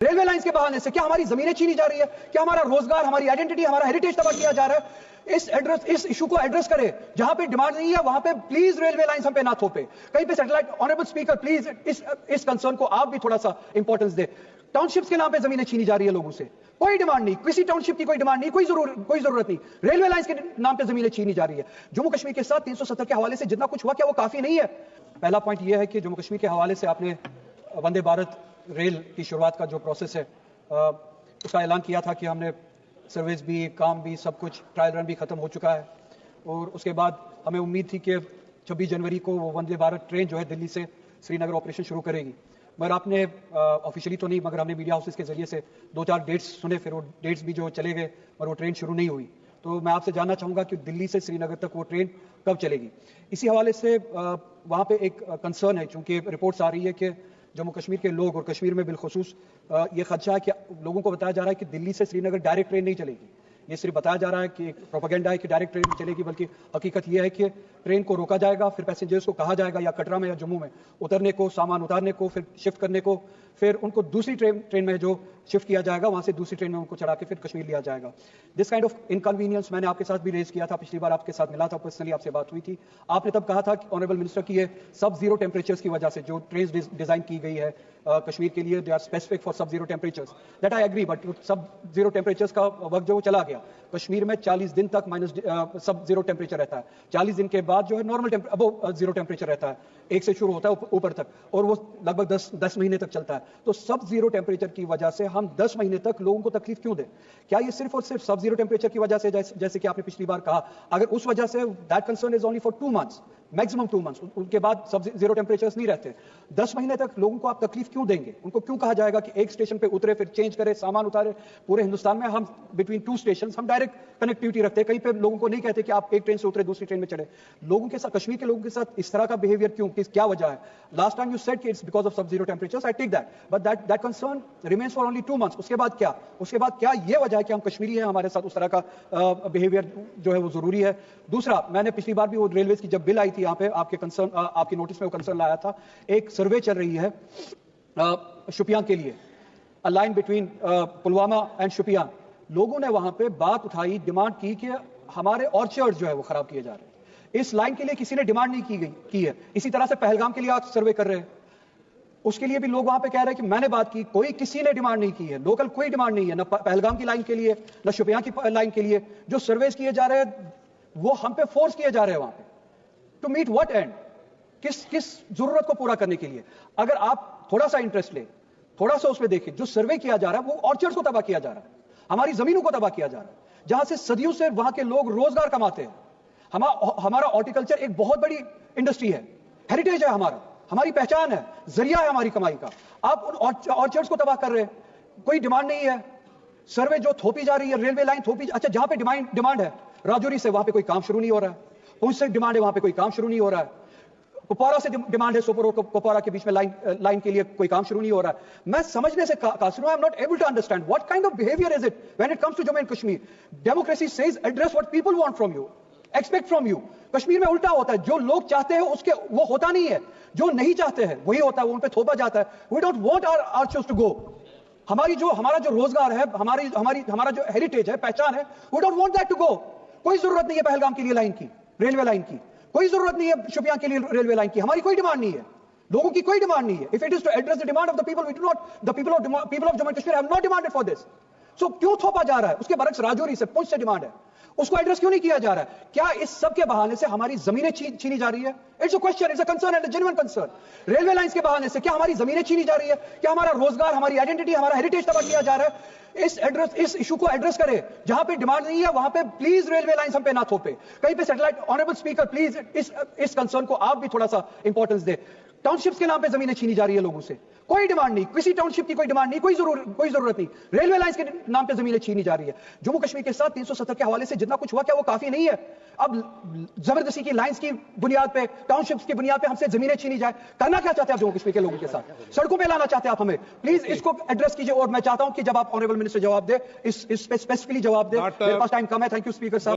Railway lines کے بہانے سے کیا ہماری زمینیں چھینی جا رہی ہے؟ کیا ہمارا روزگار، ہماری آئیڈینٹی، ہمارا ہیریٹیج تباہ کیا جا رہا ہے؟ اس ایشو کو ایڈریس کرے. جہاں پہ ڈیمانڈ نہیں ہے وہاں پہ پلیز ریلوے لائنز ہم پہ نہ تھوپے. کہیں پہ سیٹلائٹ. آنریبل اسپیکر پلیز اس کنسرن کو آپ بھی تھوڑا سا امپورٹنس دے. ٹاؤن شپس کے نام پہ زمینیں چھینی جا رہی ہے لوگوں سے. کوئی ڈیمانڈ نہیں، کسی ٹاؤن شپ کی کوئی ڈیمانڈ نہیں، کوئی ضرورت نہیں. ریلوے لائنز کے نام پہ زمینیں چھینی جا رہی ہے. جموں کشمیر کے ساتھ 370 کے حوالے سے جتنا کچھ ہوا کیا وہ کافی نہیں ہے؟ پہلا پوائنٹ یہ ہے کہ جموں کشمیر کے حوالے سے آپ نے وندے بھارت ریل کی شروعات کا جو پروسیس ہے اس کا اعلان کیا تھا کہ ہم نے سروس بھی، کام بھی، سب کچھ ٹرائل رن بھی ختم ہو چکا ہے. اور اس کے بعد ہمیں امید تھی کہ 26 جنوری کو وہ وندے بھارت ٹرین جو ہے دلی سے سری نگر آپریشن شروع کرے گی. مگر آپ نے آفیشلی تو نہیں، مگر ہم نے میڈیا ہاؤسز کے ذریعے سے 2-4 ڈیٹس سنے، پھر وہ ڈیٹس بھی جو چلے گئے اور وہ ٹرین شروع نہیں ہوئی. تو میں آپ سے جاننا چاہوں گا کہ دلی سے سری نگر تک وہ ٹرین کب چلے گی؟ اسی حوالے سے وہاں پہ ایک کنسرن ہے، چونکہ رپورٹس آ رہی ہے کہ جموں کشمیر کے لوگ اور کشمیر میں بالخصوص یہ خدشہ ہے کہ لوگوں کو بتایا جا رہا ہے کہ دلی سے سری نگر ڈائریکٹ ٹرین نہیں چلے گی. یہ صرف بتایا جا رہا ہے کہ پروپیگنڈا ہے کہ ڈائریکٹ ٹرین چلے گی، بلکہ حقیقت یہ ہے کہ ٹرین کو روکا جائے گا، پھر پیسنجرز کو کہا جائے گا یا کٹرا میں یا جموں میں اترنے کو، سامان اتارنے کو، پھر شفٹ کرنے کو، پھر ان کو دوسری ٹرین میں جو شفٹ کیا جائے گا وہاں سے دوسری ٹرین میں ان کو چڑھا کے پھر کشمیر لیا جائے گا. دس کائنڈ آف انکنوینئنس میں نے آپ کے ساتھ بھی ریز کیا تھا، پچھلی بار آپ کے ساتھ ملا تھا، پرسنلی آپ سے بات ہوئی تھی. آپ نے تب کہا تھا کہ آنریبل منسٹر کی یہ سب زیرو ٹیمپریچرز کی وجہ سے جو ٹرینز ڈیزائن کی گئی ہے کشمیر کے لیے، they are specific for sub zero temperatures. That I agree, but sub zero temperatures کا وقت جو وہ چلا گیا. کشمیر میں 40 دن تک سب زیرو ٹیمپریچر رہتا ہے. 40 دن کے بعد جو ہے نارمل ابو زیرو ٹیمپریچر رہتا ہے، 1 سے شروع ہوتا ہے اوپر تک، اور وہ لگ بھگ 10 مہینے تک چلتا ہے. تو سب زیرو ٹیمپریچر کی وجہ سے ہم 10 مہینے تک لوگوں کو تکلیف کیوں دیں؟ کیا یہ صرف اور صرف سب زیرو ٹیمپریچر کی وجہ سے، جیسے کہ آپ نے پچھلی بار کہا، اگر اس وجہ سے that concern is only for 2 months، maximum 2 months، ان کے بعد سب زیرو ٹیمپریچرز نہیں رہتے. 10 مہینے تک لوگوں کو آپ تکلیف کیوں دیں گے؟ ان کو کیوں کہا جائے گا کہ ایک اسٹیشن پہ اترے پھر چینج کرے، سامان اتارے؟ پورے ہندوستان میں ہم بٹوین 2 اسٹیشنز ہم ڈائریکٹ کنیکٹیوٹی رکھتے ہیں. کہیں پہ لوگوں کو نہیں کہتے کہ آپ ایک ٹرین سے اترے دوسری ٹرین میں چڑھے. لوگوں کے ساتھ، کشمیر کے لوگوں کے ساتھ اس طرح کا بیہیویئر کیوں؟ کیا وجہ ہے؟ لاسٹ ٹائم یو سیڈ کہ it's because of sub zero temperatures, I take that, but that concern remains for only 2 months. اس کے بعد کیا؟ اس کے بعد کیا یہ وجہ ہے کہ ہم کشمیری ہیں، ہمارے ساتھ اس طرح کا بیہیویئر جو ہے وہ ضروری ہے؟ دوسرا، میں نے پچھلی بار بھی وہ ریلویز کی جب بل آئی تھی یہاں پہ آپ کے کنسرن، آپ کی نوٹس میں وہ کنسرن لایا تھا. ایک سروے چل رہی ہے شوپیان کے لیے، a line between Pulwama and Shopian. لوگوں نے وہاں پہ بات اٹھائی، ڈیمانڈ کی کہ ہمارے آرچرڈ جو ہے وہ خراب کیے جا رہے ہیں. اس لائن کے لیے کسی نے ڈیمانڈ نہیں کی ہے. اسی طرح سے پہلگام کے لیے آپ سروے کر رہے ہیں، اس کے لیے بھی لوگ وہاں پہ کہہ رہے ہیں کہ میں نے بات کی، کسی نے ڈیمانڈ نہیں کی ہے. لوکل کوئی ڈیمانڈ نہیں ہے، نہ پہلگام کی لائن کے لیے، نہ شوپیان کی لائن کے لیے. جو سرویز کیے جا رہے ہیں وہ ہم پہ فورس کیے جا رہے ہیں وہاں پہ. To meet what end? کس ضرورت کو پورا کرنے کے لیے؟ اگر آپ تھوڑا سا انٹرسٹ لیں، تھوڑا سا اس میں دیکھیں، جو سروے کیا جا رہا ہے وہ آرچرڈز کو تباہ کیا جا رہا ہے، ہماری زمینوں کو تباہ کیا جا رہا ہے، جہاں سے صدیوں سے وہاں کے لوگ روزگار کماتے ہیں. ہمارا ہارٹیکلچر ایک بہت بڑی انڈسٹری ہے، ہیریٹیج ہے ہماری پہچان ہے، ذریعہ ہے ہماری کمائی کا. آپ ان آرچرڈز کو تباہ کر رہے ہیں. کوئی ڈیمانڈ نہیں ہے. سروے جو تھوپی جا رہی ہے، ریلوے لائن تھوپی، اچھا جہاں پہ ڈیمانڈ ہے، راجوری سے وہاں پہ کوئی کام شروع نہیں ہو رہا ہے. پونچھ سے ڈیمانڈ ہے، وہاں پہ کوئی کام شروع نہیں ہو رہا ہے. کپوارا سے ڈیمانڈ ہے، سوپور اور کپوارا کے بیچ میں لائن کے لیے کوئی کام شروع نہیں ہو رہا ہے. میں سمجھنے سے قاصر ہوں. I am not able to understand what kind of behaviour is it when it comes to Jammu and Kashmir. Democracy says address what people want from you, expect from you. Kashmir میں الٹا ہوتا ہے، جو لوگ چاہتے ہیں اس کے وہ ہوتا نہیں ہے، جو نہیں چاہتے ہیں وہی ہوتا ہے، وہ ان پہ تھوپا جاتا ہے. We don't want our archers to go. ہمارا جو روزگار ہے، ہمارا جو ہیریٹیج ہے، پہچان ہے، we don't want that to go. کوئی ضرورت نہیں ہے پہلگام کے لیے لائن کی، ریلوے لائن کی. کوئی ضرورت نہیں ہے شوپیان کے لیے ریلوے لائن کی. ہماری کوئی ڈیمانڈ نہیں ہے، لوگوں کی کوئی ڈیمانڈ نہیں ہے. If it is to address the demand of the people, we do not, the people of Jammu and Kashmir have not demanded for this. So کیوں تھوپا جا رہا ہے؟ اس کے برعکس راجوری سے، پونچھ سے ڈیمانڈ ہے، اس کو ایڈریس کیوں نہیں کیا جا رہا ہے؟ کیا اس سب کے بہانے سے ہماری زمینیں چھینی جا رہی ہے؟ It's a question, it's a concern and a genuine concern. Railway lines کے بہانے سے کیا ہماری زمینیں چھینی جا رہی ہے؟ کیا ہمارا روزگار، ہماری آئیڈینٹی، ہمارا ہیریٹیج تباہ کیا جا رہا ہے؟ اس ایشو کو ایڈریس کرے. جہاں پہ ڈیمانڈ نہیں ہے وہاں پہ پلیز ریلوے لائنز ہم پہ نہ تھوپے. کہیں پہ سیٹلائٹ. آنریبل اسپیکر پلیز اس کنسرن کو آپ بھی تھوڑا سا امپورٹنس دے. ٹاؤن شپس کے نام پہ زمینیں چھینی جا رہی ہے لوگوں سے. کوئی ڈیمانڈ نہیں، کسی ٹاؤن شپ کی کوئی ڈیمانڈ نہیں، کوئی ضرورت نہیں. ریلوے لائنز کے نام پہ زمینیں چھینی جا رہی ہے. جموں کشمیر کے ساتھ 370 کے حوالے سے جتنا کچھ ہوا کیا وہ کافی نہیں ہے؟ اب زبردستی کی لائنز کی بنیاد پہ، ٹاؤن شپس کی بنیاد پہ ہم سے زمینیں چھینی جائے. کرنا کیا چاہتے ہیں آپ جموں کشمیر کے لوگوں کے ساتھ؟ سڑکوں پہ لانا چاہتے ہیں آپ ہمیں؟ پلیز اس کو ایڈریس کیجیے. اور میں چاہتا ہوں کہ جب آپ آنریبل منسٹر جواب دے، اس اسپیسیفکلی جواب دے. میرے پاس ٹائم کم ہے. تھینک یو اسپیکر صاحب.